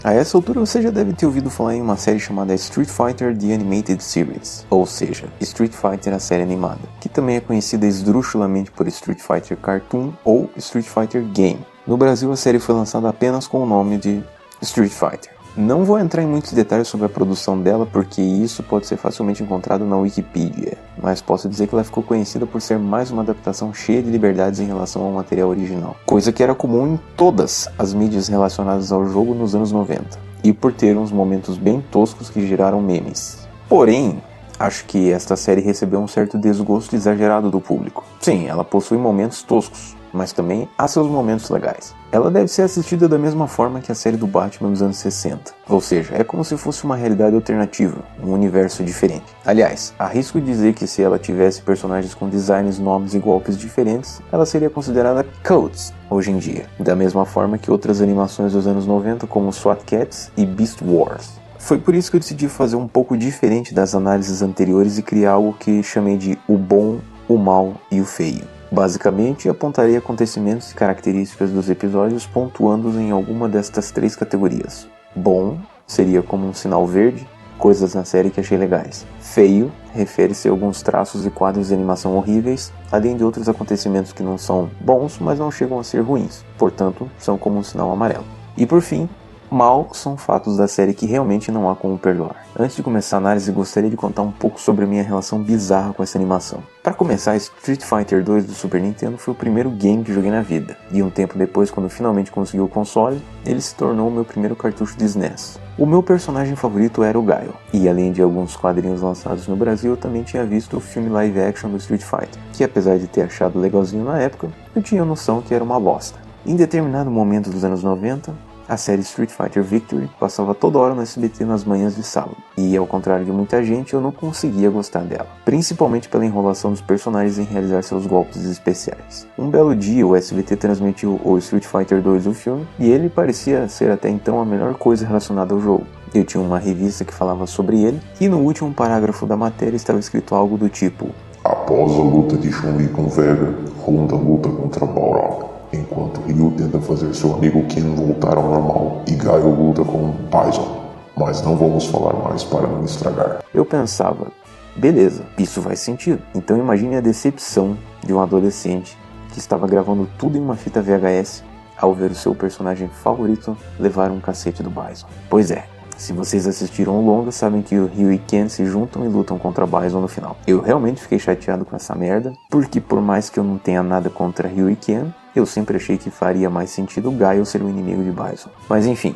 A essa altura você já deve ter ouvido falar em uma série chamada Street Fighter The Animated Series, ou seja, Street Fighter a série animada, que também é conhecida esdrúxulamente por Street Fighter Cartoon ou Street Fighter Game. No Brasil a série foi lançada apenas com o nome de Street Fighter. Não vou entrar em muitos detalhes sobre a produção dela, porque isso pode ser facilmente encontrado na Wikipedia, mas posso dizer que ela ficou conhecida por ser mais uma adaptação cheia de liberdades em relação ao material original, coisa que era comum em todas as mídias relacionadas ao jogo nos anos 90, e por ter uns momentos bem toscos que geraram memes. Porém, acho que esta série recebeu um certo desgosto exagerado do público. Sim, ela possui momentos toscos, mas também há seus momentos legais.Ela deve ser assistida da mesma forma que a série do Batman dos anos 60, ou seja, é como se fosse uma realidade alternativa, um universo diferente. Aliás, arrisco dizer que se ela tivesse personagens com designs, nomes e golpes diferentes, ela seria considerada cult hoje em dia, da mesma forma que outras animações dos anos 90 como SWAT Cats e Beast Wars. Foi por isso que eu decidi fazer um pouco diferente das análises anteriores e criar algo que chamei de o bom, o mal e o feio. Basicamente, apontarei acontecimentos e características dos episódios pontuando-os em alguma destas três categorias. Bom seria como um sinal verde, coisas na série que achei legais. Feio refere-se a alguns traços e quadros de animação horríveis, além de outros acontecimentos que não são bons, mas não chegam a ser ruins, portanto, são como um sinal amarelo. E por fim, mal são fatos da série que realmente não há como perdoar. Antes de começar a análise, gostaria de contar um pouco sobre a minha relação bizarra com essa animação. Para começar, Street Fighter 2 do Super Nintendo foi o primeiro game que joguei na vida, e um tempo depois, quando finalmente consegui o console, ele se tornou o meu primeiro cartucho de SNES. O meu personagem favorito era o Gaio, e além de alguns quadrinhos lançados no Brasil, eu também tinha visto o filme live action do Street Fighter, que apesar de ter achado legalzinho na época, eu tinha noção que era uma bosta. Em determinado momento dos anos 90, a série Street Fighter Victory passava toda hora no SBT nas manhãs de sábado, e ao contrário de muita gente, eu não conseguia gostar dela, principalmente pela enrolação dos personagens em realizar seus golpes especiais. Um belo dia o SBT transmitiu o Street Fighter 2 o filme, e ele parecia ser até então a melhor coisa relacionada ao jogo. Eu tinha uma revista que falava sobre ele, e no último parágrafo da matéria estava escrito algo do tipo: após a luta de Chun-Li com Vega, Honda luta contra Balrog, enquanto Ryu tenta fazer seu amigo Ken voltar ao normal e Gaio luta com Bison. Mas não vamos falar mais para não estragar. Eu pensava, beleza, isso faz sentido. Então imagine a decepção de um adolescente que estava gravando tudo em uma fita VHS ao ver o seu personagem favorito levar um cacete do Bison. Pois é, se vocês assistiram o longa, sabem que o Ryu e Ken se juntam e lutam contra Bison no final. Eu realmente fiquei chateado com essa merda, porque por mais que eu não tenha nada contra Ryu e Ken, eu sempre achei que faria mais sentido o Gaio ser o inimigo de Bison. Mas enfim,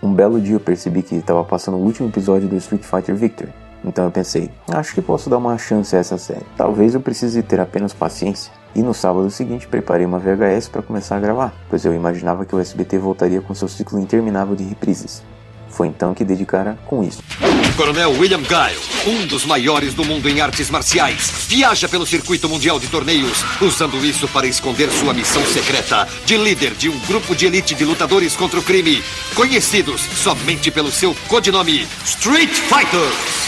um belo dia eu percebi que estava passando o último episódio do Street Fighter Victory. Então eu pensei, acho que posso dar uma chance a essa série. Talvez eu precise ter apenas paciência. E no sábado seguinte preparei uma VHS para começar a gravar, pois eu imaginava que o SBT voltaria com seu ciclo interminável de reprises. Foi então que dei de cara com isso. Coronel William Guile, um dos maiores do mundo em artes marciais, viaja pelo circuito mundial de torneios, usando isso para esconder sua missão secreta de líder de um grupo de elite de lutadores contra o crime, conhecidos somente pelo seu codinome Street Fighter.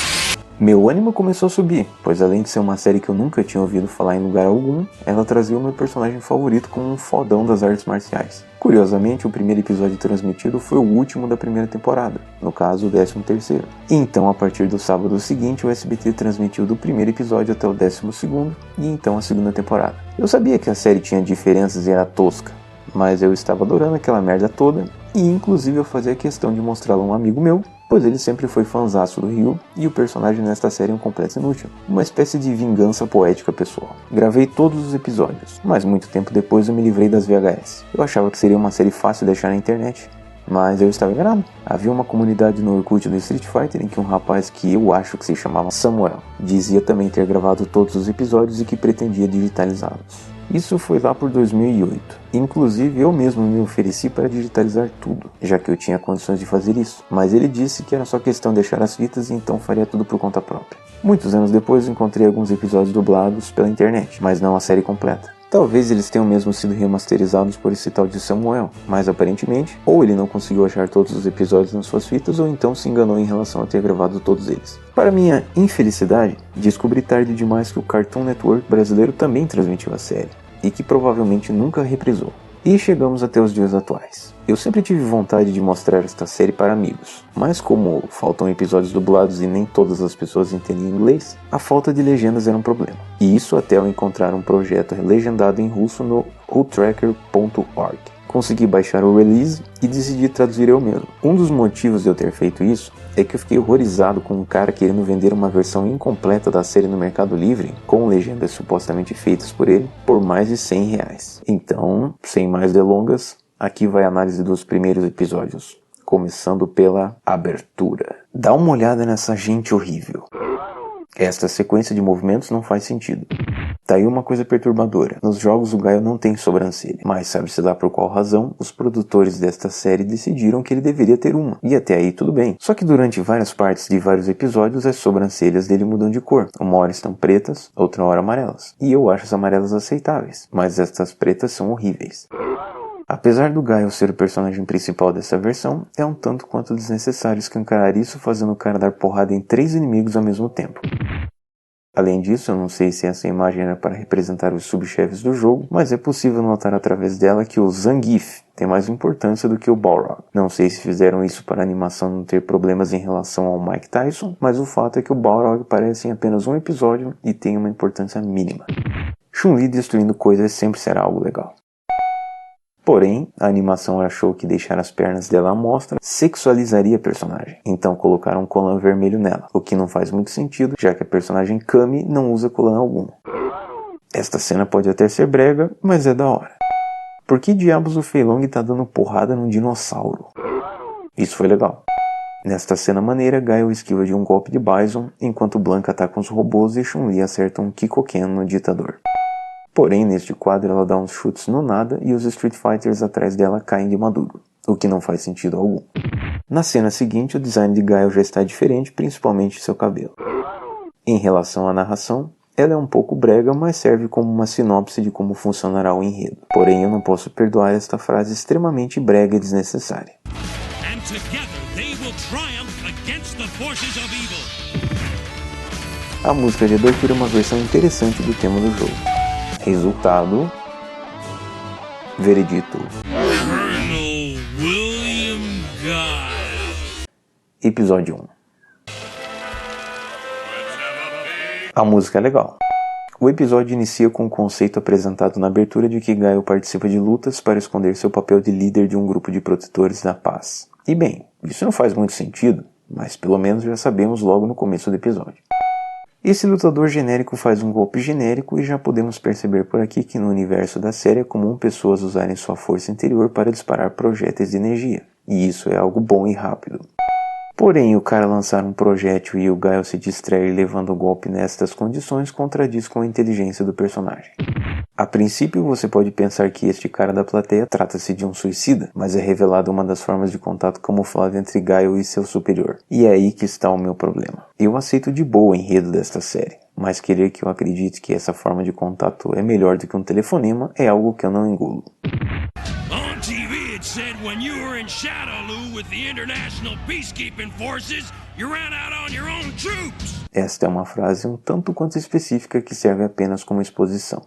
Meu ânimo começou a subir, pois além de ser uma série que eu nunca tinha ouvido falar em lugar algum, ela trazia o meu personagem favorito como um fodão das artes marciais. Curiosamente, o primeiro episódio transmitido foi o último da primeira temporada, no caso o 13º. Então, a partir do sábado seguinte, o SBT transmitiu do primeiro episódio até o 12º, e então a segunda temporada. Eu sabia que a série tinha diferenças e era tosca, mas eu estava adorando aquela merda toda, e inclusive eu fazia questão de mostrá-la a um amigo meu, pois ele sempre foi fãzaço do Ryu, e o personagem nesta série é um completo inútil, uma espécie de vingança poética pessoal. Gravei todos os episódios, mas muito tempo depois eu me livrei das VHS. Eu achava que seria uma série fácil de achar na internet, mas eu estava enganado. Havia uma comunidade no Orkut do Street Fighter em que um rapaz que eu acho que se chamava Samuel dizia também ter gravado todos os episódios e que pretendia digitalizá-los. Isso foi lá por 2008. Inclusive eu mesmo me ofereci para digitalizar tudo, já que eu tinha condições de fazer isso, mas ele disse que era só questão de deixar as fitas e então faria tudo por conta própria. Muitos anos depois encontrei alguns episódios dublados pela internet, mas não a série completa. Talvez eles tenham mesmo sido remasterizados por esse tal de Samuel, mas aparentemente, ou ele não conseguiu achar todos os episódios nas suas fitas, ou então se enganou em relação a ter gravado todos eles. Para minha infelicidade, descobri tarde demais que o Cartoon Network brasileiro também transmitiu a série, e que provavelmente nunca reprisou. E chegamos até os dias atuais. Eu sempre tive vontade de mostrar esta série para amigos, mas como faltam episódios dublados e nem todas as pessoas entendem inglês, a falta de legendas era um problema. E isso até eu encontrar um projeto legendado em russo no whotracker.org. Consegui baixar o release e decidi traduzir eu mesmo. Um dos motivos de eu ter feito isso é que eu fiquei horrorizado com um cara querendo vender uma versão incompleta da série no Mercado Livre, com legendas supostamente feitas por ele, por mais de R$100. Então, sem mais delongas, aqui vai a análise dos primeiros episódios, começando pela abertura. Dá uma olhada nessa gente horrível. Esta sequência de movimentos não faz sentido. Tá aí uma coisa perturbadora. Nos jogos o Gaio não tem sobrancelha, mas sabe-se lá por qual razão, os produtores desta série decidiram que ele deveria ter uma. E até aí tudo bem. Só que durante várias partes de vários episódios, as sobrancelhas dele mudam de cor. Uma hora estão pretas, outra hora amarelas. E eu acho as amarelas aceitáveis, mas estas pretas são horríveis. Apesar do Gaio ser o personagem principal dessa versão, é um tanto quanto desnecessário escancarar isso fazendo o cara dar porrada em 3 inimigos ao mesmo tempo. Além disso, eu não sei se essa imagem era para representar os subchefes do jogo, mas é possível notar através dela que o Zangief tem mais importância do que o Balrog. Não sei se fizeram isso para a animação não ter problemas em relação ao Mike Tyson, mas o fato é que o Balrog aparece em apenas um episódio e tem uma importância mínima. Chun-Li destruindo coisas sempre será algo legal. Porém, a animação achou que deixar as pernas dela à mostra sexualizaria a personagem, então colocaram um colã vermelho nela, o que não faz muito sentido, já que a personagem Kami não usa colã algum. Esta cena pode até ser brega, mas é da hora. Por que diabos o Fei Long tá dando porrada num dinossauro? Isso foi legal. Nesta cena maneira, Gaio esquiva de um golpe de Bison, enquanto Blanka ataca os robôs e Chun-Li acerta um Kikoken no ditador. Porém, neste quadro ela dá uns chutes no nada e os Street Fighters atrás dela caem de maduro, o que não faz sentido algum. Na cena seguinte, o design de Gaio já está diferente, principalmente seu cabelo. Em relação à narração, ela é um pouco brega, mas serve como uma sinopse de como funcionará o enredo. Porém, eu não posso perdoar esta frase extremamente brega e desnecessária. A música de abertura é uma versão interessante do tema do jogo. Resultado, veredito. Episódio 1. A música é legal. O episódio inicia com o conceito apresentado na abertura de que Gaio participa de lutas para esconder seu papel de líder de um grupo de protetores da paz. E bem, isso não faz muito sentido, mas pelo menos já sabemos logo no começo do episódio. Esse lutador genérico faz um golpe genérico e já podemos perceber por aqui que no universo da série é comum pessoas usarem sua força interior para disparar projéteis de energia, e isso é algo bom e rápido. Porém, o cara lançar um projétil e o Gaio se distrair levando o golpe nestas condições contradiz com a inteligência do personagem. A princípio, você pode pensar que este cara da plateia trata-se de um suicida, mas é revelada uma das formas de contato camuflado entre Gaio e seu superior. E é aí que está o meu problema. Eu aceito de boa o enredo desta série, mas querer que eu acredite que essa forma de contato é melhor do que um telefonema é algo que eu não engulo. Said when you were in Shadowloo with the international peacekeeping forces, you ran out on your own troops. Esta é uma frase um tanto quanto específica que serve apenas como exposição.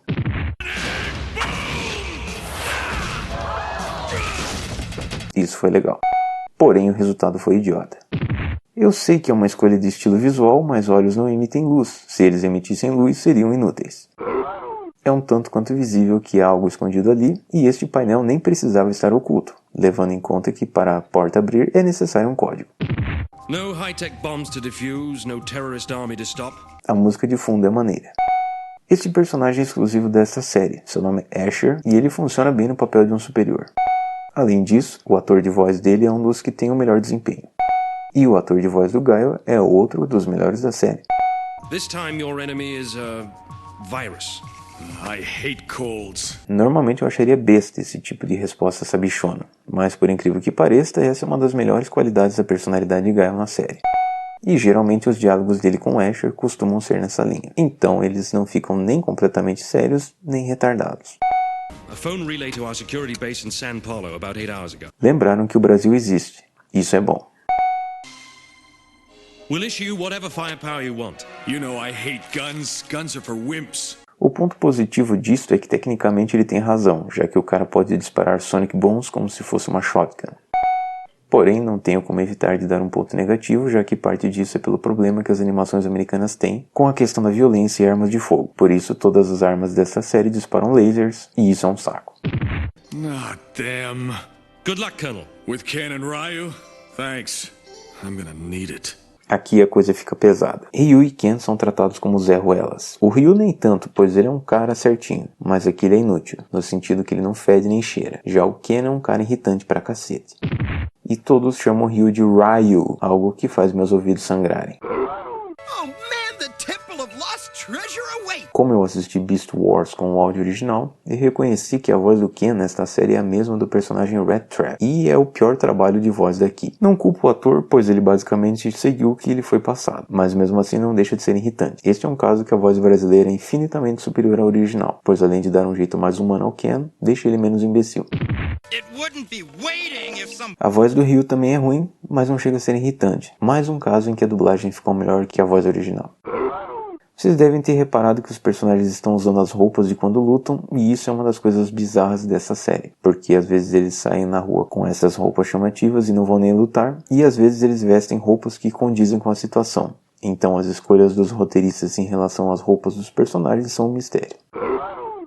Isso foi legal. Porém, o resultado foi idiota. Eu sei que é uma escolha de estilo visual, mas olhos não emitem luz. Se eles emitissem luz, seriam inúteis. É um tanto quanto visível que há algo escondido ali, e este painel nem precisava estar oculto, levando em conta que para a porta abrir é necessário um código. No high-tech bombs to defuse, no terrorist army to stop. A música de fundo é maneira. Este personagem é exclusivo desta série, seu nome é Asher, e ele funciona bem no papel de um superior. Além disso, o ator de voz dele é um dos que tem o melhor desempenho. E o ator de voz do Gaio é outro dos melhores da série. This time your enemy is a virus. I hate colds. Normalmente eu acharia besta esse tipo de resposta sabichona, mas por incrível que pareça, essa é uma das melhores qualidades da personalidade de Gaio na série. E geralmente os diálogos dele com Asher costumam ser nessa linha, então eles não ficam nem completamente sérios, nem retardados. Lembraram que o Brasil existe, isso é bom. We'll issue whatever firepower you want. You know I hate guns. Guns are for wimps. O ponto positivo disto é que tecnicamente ele tem razão, já que o cara pode disparar Sonic Booms como se fosse uma shotgun. Porém, não tenho como evitar de dar um ponto negativo, já que parte disso é pelo problema que as animações americanas têm com a questão da violência e armas de fogo. Por isso, todas as armas dessa série disparam lasers, e isso é um saco. Ah, damn. Good luck, Colonel. With Ken and Ryu? Thanks. I'm gonna need it. Aqui a coisa fica pesada. Ryu e Ken são tratados como Zé Ruelas. O Ryu nem tanto, pois ele é um cara certinho, mas aqui ele é inútil, no sentido que ele não fede nem cheira. Já o Ken é um cara irritante pra cacete. E todos chamam o Ryu de Ryu, algo que faz meus ouvidos sangrarem. Oh man, the Temple of Lost Treasure awaits! Como eu assisti Beast Wars com o áudio original, eu reconheci que a voz do Ken nesta série é a mesma do personagem Rat Trap, e é o pior trabalho de voz daqui. Não culpo o ator, pois ele basicamente seguiu o que lhe foi passado, mas mesmo assim não deixa de ser irritante. Este é um caso que a voz brasileira é infinitamente superior à original, pois além de dar um jeito mais humano ao Ken, deixa ele menos imbecil. A voz do Ryu também é ruim, mas não chega a ser irritante. Mais um caso em que a dublagem ficou melhor que a voz original. Vocês devem ter reparado que os personagens estão usando as roupas de quando lutam, e isso é uma das coisas bizarras dessa série, porque às vezes eles saem na rua com essas roupas chamativas e não vão nem lutar, e às vezes eles vestem roupas que condizem com a situação. Então as escolhas dos roteiristas em relação às roupas dos personagens são um mistério.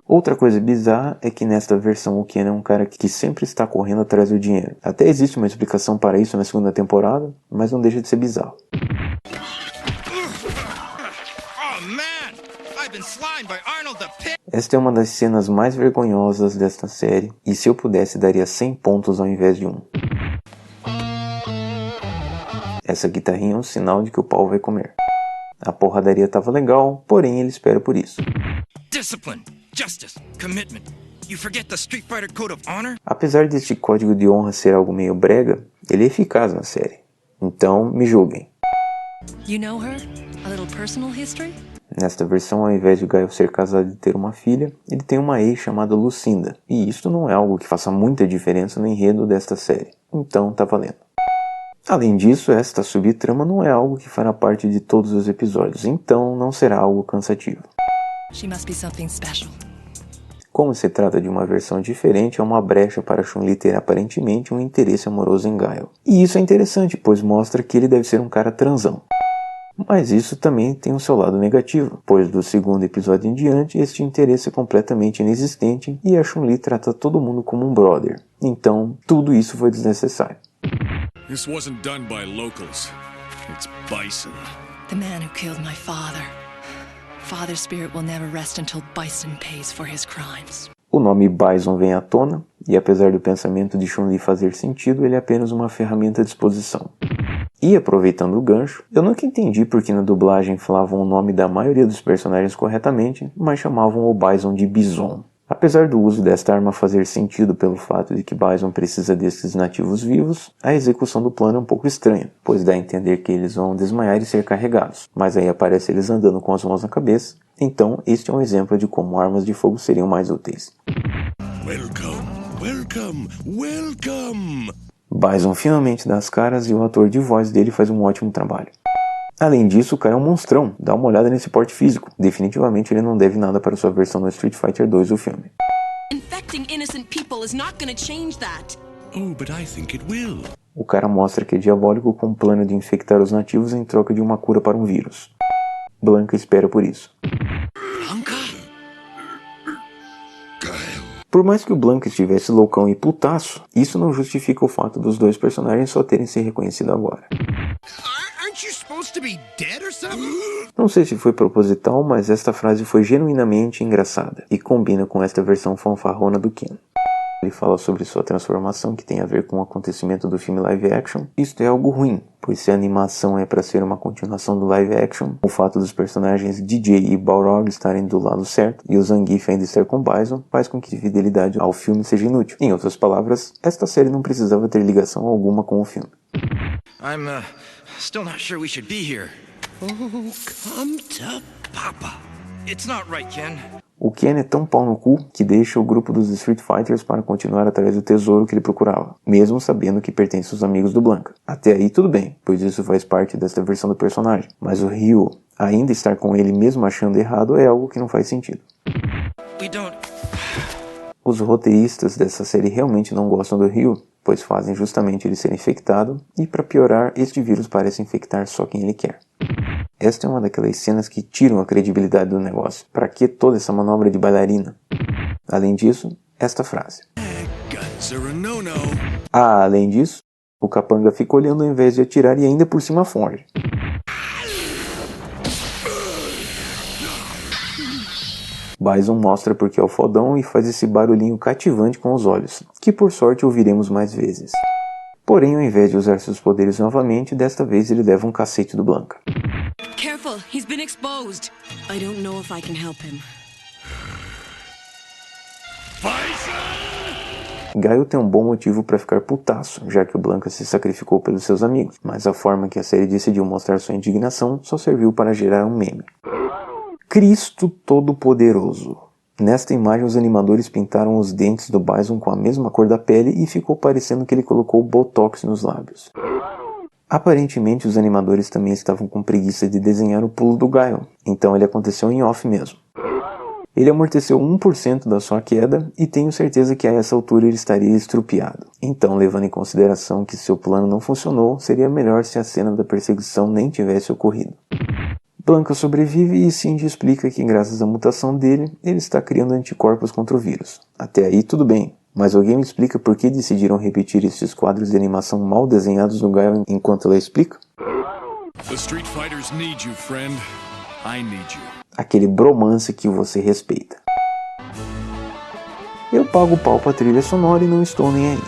Outra coisa bizarra é que nesta versão o Ken é um cara que sempre está correndo atrás do dinheiro. Até existe uma explicação para isso na segunda temporada, mas não deixa de ser bizarro. Esta é uma das cenas mais vergonhosas desta série, e se eu pudesse daria 100 pontos ao invés de 1. Essa guitarrinha é um sinal de que o pau vai comer. A porradaria estava legal, porém ele espera por isso. Discipline, justice, commitment. You forget the Street Fighter Code of Honor? Apesar deste código de honra ser algo meio brega, ele é eficaz na série. Então, me julguem. You know her? A little personal history? Nesta versão, ao invés de Gaio ser casado e ter uma filha, ele tem uma ex chamada Lucinda. E isto não é algo que faça muita diferença no enredo desta série. Então, tá valendo. Além disso, esta subtrama não é algo que fará parte de todos os episódios, então não será algo cansativo. She must be something special. Como se trata de uma versão diferente, é uma brecha para Chun-Li ter aparentemente um interesse amoroso em Gaio. E isso é interessante, pois mostra que ele deve ser um cara transão. Mas isso também tem o seu lado negativo, pois do segundo episódio em diante, este interesse é completamente inexistente e a Chun-Li trata todo mundo como um brother. Então, tudo isso foi desnecessário. This wasn't done by locals. It's Bison. The man who killed my father. Father's spirit will never rest until Bison pays for his crimes. O nome Bison vem à tona, e apesar do pensamento de Chun-Li fazer sentido, ele é apenas uma ferramenta à disposição. E aproveitando o gancho, eu nunca entendi porque na dublagem falavam o nome da maioria dos personagens corretamente, mas chamavam o Bison de Bison. Apesar do uso desta arma fazer sentido pelo fato de que Bison precisa desses nativos vivos, a execução do plano é um pouco estranha, pois dá a entender que eles vão desmaiar e ser carregados, mas aí aparece eles andando com as mãos na cabeça, então este é um exemplo de como armas de fogo seriam mais úteis. Welcome, welcome, welcome! Bison finalmente dá as caras e o ator de voz dele faz um ótimo trabalho. Além disso, o cara é um monstrão, dá uma olhada nesse porte físico. Definitivamente ele não deve nada para sua versão no Street Fighter 2 do filme. Infecting innocent people is not gonna change that. Oh, but I think it will. O cara mostra que é diabólico com o plano de infectar os nativos em troca de uma cura para um vírus. Blanca espera por isso. Blanca? Por mais que o Blanca estivesse loucão e putaço, isso não justifica o fato dos dois personagens só terem se reconhecido agora. Aren't you supposed to be dead or something? Não sei se foi proposital, mas esta frase foi genuinamente engraçada e combina com esta versão fanfarrona do Ken. Ele fala sobre sua transformação que tem a ver com o acontecimento do filme live action. Isto é algo ruim, pois se a animação é para ser uma continuação do live action, o fato dos personagens DJ e Balrog estarem do lado certo e o Zangief ainda estar com Bison faz com que a fidelidade ao filme seja inútil. Em outras palavras, esta série não precisava ter ligação alguma com o filme. I'm still not sure we should be here. Oh, come to Papa. It's not right, Ken. O Ken é tão pau no cu que deixa o grupo dos Street Fighters para continuar atrás do tesouro que ele procurava, mesmo sabendo que pertence aos amigos do Blanka. Até aí tudo bem, pois isso faz parte desta versão do personagem, mas o Ryu ainda estar com ele mesmo achando errado é algo que não faz sentido. Os roteiristas dessa série realmente não gostam do Ryu, pois fazem justamente ele ser infectado, e para piorar, este vírus parece infectar só quem ele quer. Esta é uma daquelas cenas que tiram a credibilidade do negócio. Pra que toda essa manobra de bailarina? Além disso, esta frase. Além disso, o capanga fica olhando ao invés de atirar e ainda por cima foge. Bison mostra porque é o fodão e faz esse barulhinho cativante com os olhos, que por sorte ouviremos mais vezes. Porém, ao invés de usar seus poderes novamente, desta vez ele leva um cacete do Blanka. Careful, he's been exposed. I don't know if I can help him. Gaio tem um bom motivo para ficar putaço, já que o Blanka se sacrificou pelos seus amigos, mas a forma que a série decidiu mostrar sua indignação só serviu para gerar um meme. Cristo Todo-Poderoso. Nesta imagem os animadores pintaram os dentes do Bison com a mesma cor da pele e ficou parecendo que ele colocou botox nos lábios. Aparentemente os animadores também estavam com preguiça de desenhar o pulo do Gaio, então ele aconteceu em off mesmo. Ele amorteceu 1% da sua queda e tenho certeza que a essa altura ele estaria estrupiado. Então, levando em consideração que seu plano não funcionou, seria melhor se a cena da perseguição nem tivesse ocorrido. Blanka sobrevive e Cindy explica que graças à mutação dele, ele está criando anticorpos contra o vírus. Até aí tudo bem, mas alguém me explica por que decidiram repetir esses quadros de animação mal desenhados no Gaio enquanto ela explica? The Street Fighters need you, friend. I need you. Aquele bromance que você respeita. Eu pago o pau pra trilha sonora e não estou nem aí.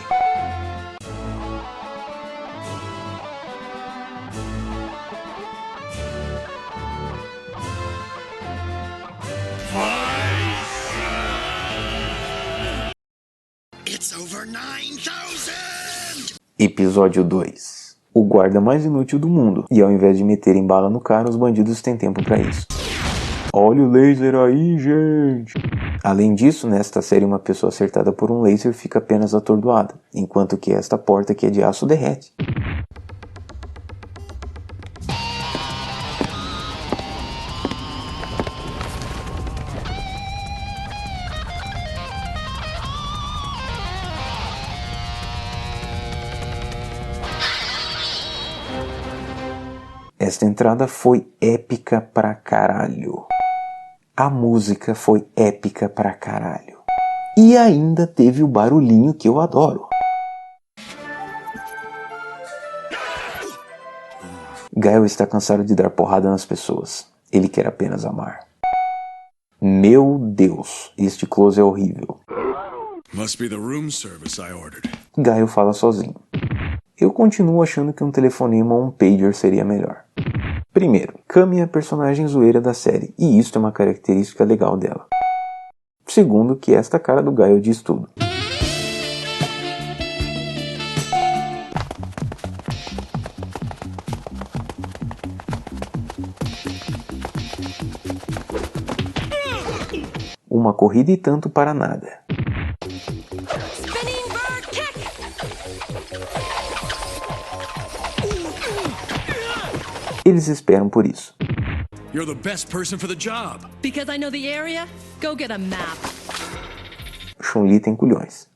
It's over 9,000! Episódio 2. O guarda mais inútil do mundo, e ao invés de meterem bala no cara, os bandidos têm tempo pra isso. Olha o laser aí, gente! Além disso, nesta série uma pessoa acertada por um laser fica apenas atordoada, enquanto que esta porta que é de aço derrete. Esta entrada foi épica pra caralho. A música foi épica pra caralho. E ainda teve o barulhinho que eu adoro. Gaio está cansado de dar porrada nas pessoas. Ele quer apenas amar. Meu Deus, este close é horrível. Must be the room service I ordered. Gaio fala sozinho. Eu continuo achando que um telefonema ou um pager seria melhor. Primeiro, Kami é a personagem zoeira da série, e isto é uma característica legal dela. Segundo, que esta cara do Gaio diz tudo. Uma corrida e tanto para nada. Eles esperam por isso. You're the best person for the job. Because I know the area? Go get a map. Chun-Li tem culhões.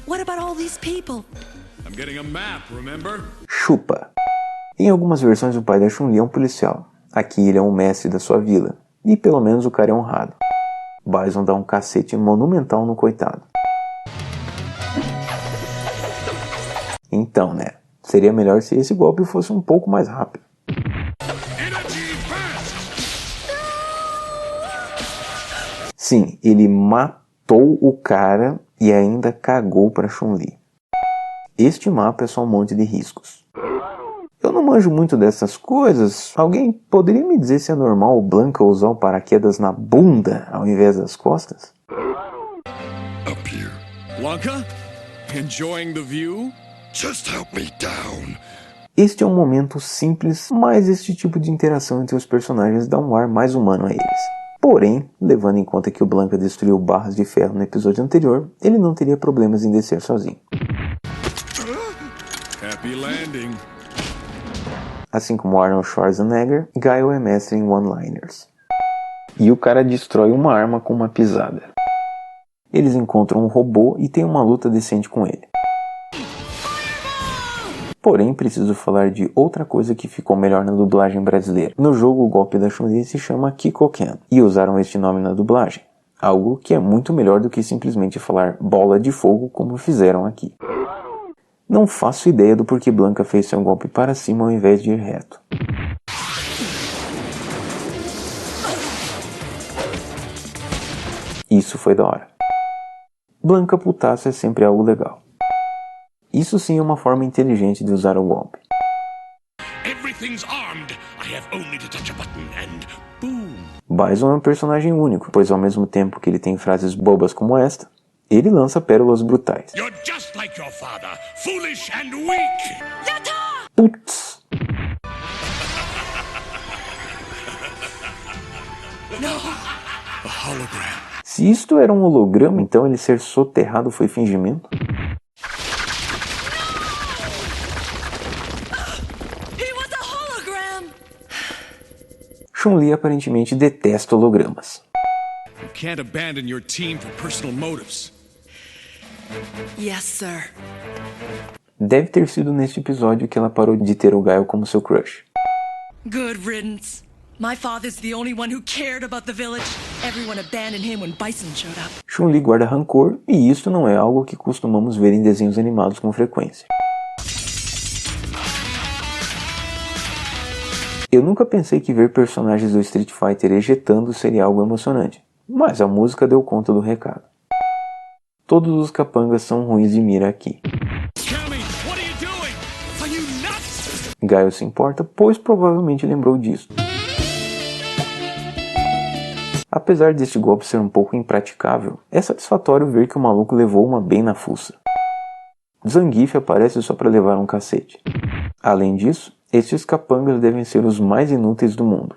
What about all these people? I'm getting a map, remember? Chupa. Em algumas versões o pai da Chun-Li é um policial. Aqui ele é um mestre da sua vila. E pelo menos o cara é honrado. Bison dá um cacete monumental no coitado. Então, né? Seria melhor se esse golpe fosse um pouco mais rápido. Sim, ele matou o cara e ainda cagou pra Chun-Li. Este mapa é só um monte de riscos. Eu não manjo muito dessas coisas. Alguém poderia me dizer se é normal o Blanka usar o paraquedas na bunda ao invés das costas? Up here. Blanka? Enjoying the view? Just help me down. Este é um momento simples, mas este tipo de interação entre os personagens dá um ar mais humano a eles. Porém, levando em conta que o Blanka destruiu barras de ferro no episódio anterior, ele não teria problemas em descer sozinho. Happy landing. Assim como Arnold Schwarzenegger, Guile é mestre em one-liners. E o cara destrói uma arma com uma pisada. Eles encontram um robô e tem uma luta decente com ele. Porém, preciso falar de outra coisa que ficou melhor na dublagem brasileira. No jogo, o golpe da Chun-Li se chama Kikoken, e usaram este nome na dublagem. Algo que é muito melhor do que simplesmente falar bola de fogo como fizeram aqui. Não faço ideia do porquê Blanka fez seu golpe para cima ao invés de ir reto. Isso foi da hora. Blanka putaço é sempre algo legal. Isso sim é uma forma inteligente de usar o golpe. Everything's armed. I have only to touch a button and boom. Bison é um personagem único, pois ao mesmo tempo que ele tem frases bobas como esta, ele lança pérolas brutais. You're just like your father, foolish and weak. Putz! A hologram. Se isto era um holograma, então ele ser soterrado foi fingimento? Chun-Li aparentemente detesta hologramas. You can't abandon your team for personal motives. Yes, sir. Deve ter sido neste episódio que ela parou de ter o Guile como seu crush. Good riddance. My father's the only one who cared about the village. Everyone abandoned him when Bison showed up. Chun-Li guarda rancor, e isto não é algo que costumamos ver em desenhos animados com frequência. Eu nunca pensei que ver personagens do Street Fighter ejetando seria algo emocionante, mas a música deu conta do recado. Todos os capangas são ruins de mira aqui. Guile se importa, pois provavelmente lembrou disso. Apesar deste golpe ser um pouco impraticável, é satisfatório ver que o maluco levou uma bem na fuça. Zangief aparece só para levar um cacete. Além disso, estes capangas devem ser os mais inúteis do mundo.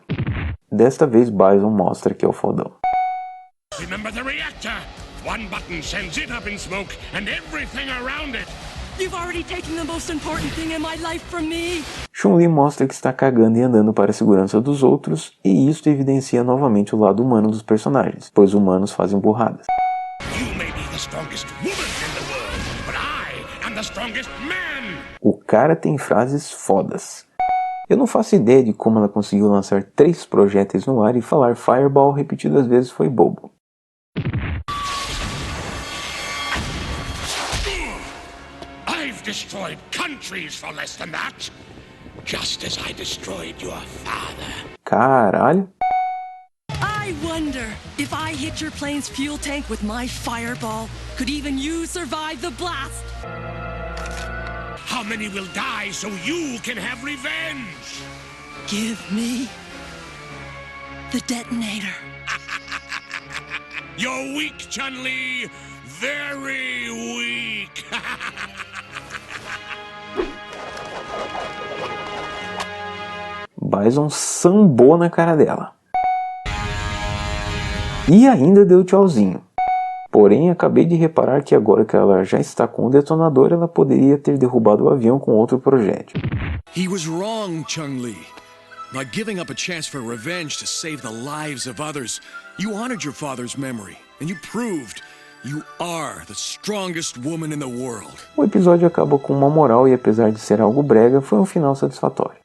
Desta vez Bison mostra que é o fodão. Remember the reactor? One button sends it up in smoke and everything around it. You've already taken the most important thing in my life from me. Chun-Li mostra que está cagando e andando para a segurança dos outros, e isto evidencia novamente o lado humano dos personagens, pois humanos fazem burradas. You may be the strongest woman in the world, but I am the strongest man. O cara tem frases fodas. Eu não faço ideia de como ela conseguiu lançar 3 projéteis no ar e falar Fireball repetidas vezes foi bobo. I've destroyed countries for less than that, just as I destroyed your father. Caralho. I wonder if I hit your plane's fuel tank with my fireball, could even you survive the blast? How many will die so you can have revenge? Give me the detonator. You're weak, Chun-Li. Very weak. Bison sambou na cara dela. E ainda deu tchauzinho. Porém, acabei de reparar que agora que ela já está com o detonador, ela poderia ter derrubado o avião com outro projétil. He was wrong, Chun-Li. By giving up a chance for revenge to save the lives of others, you honored your father's memory, and you proved you are the strongest woman in the world. O episódio acaba com uma moral e apesar de ser algo brega, foi um final satisfatório.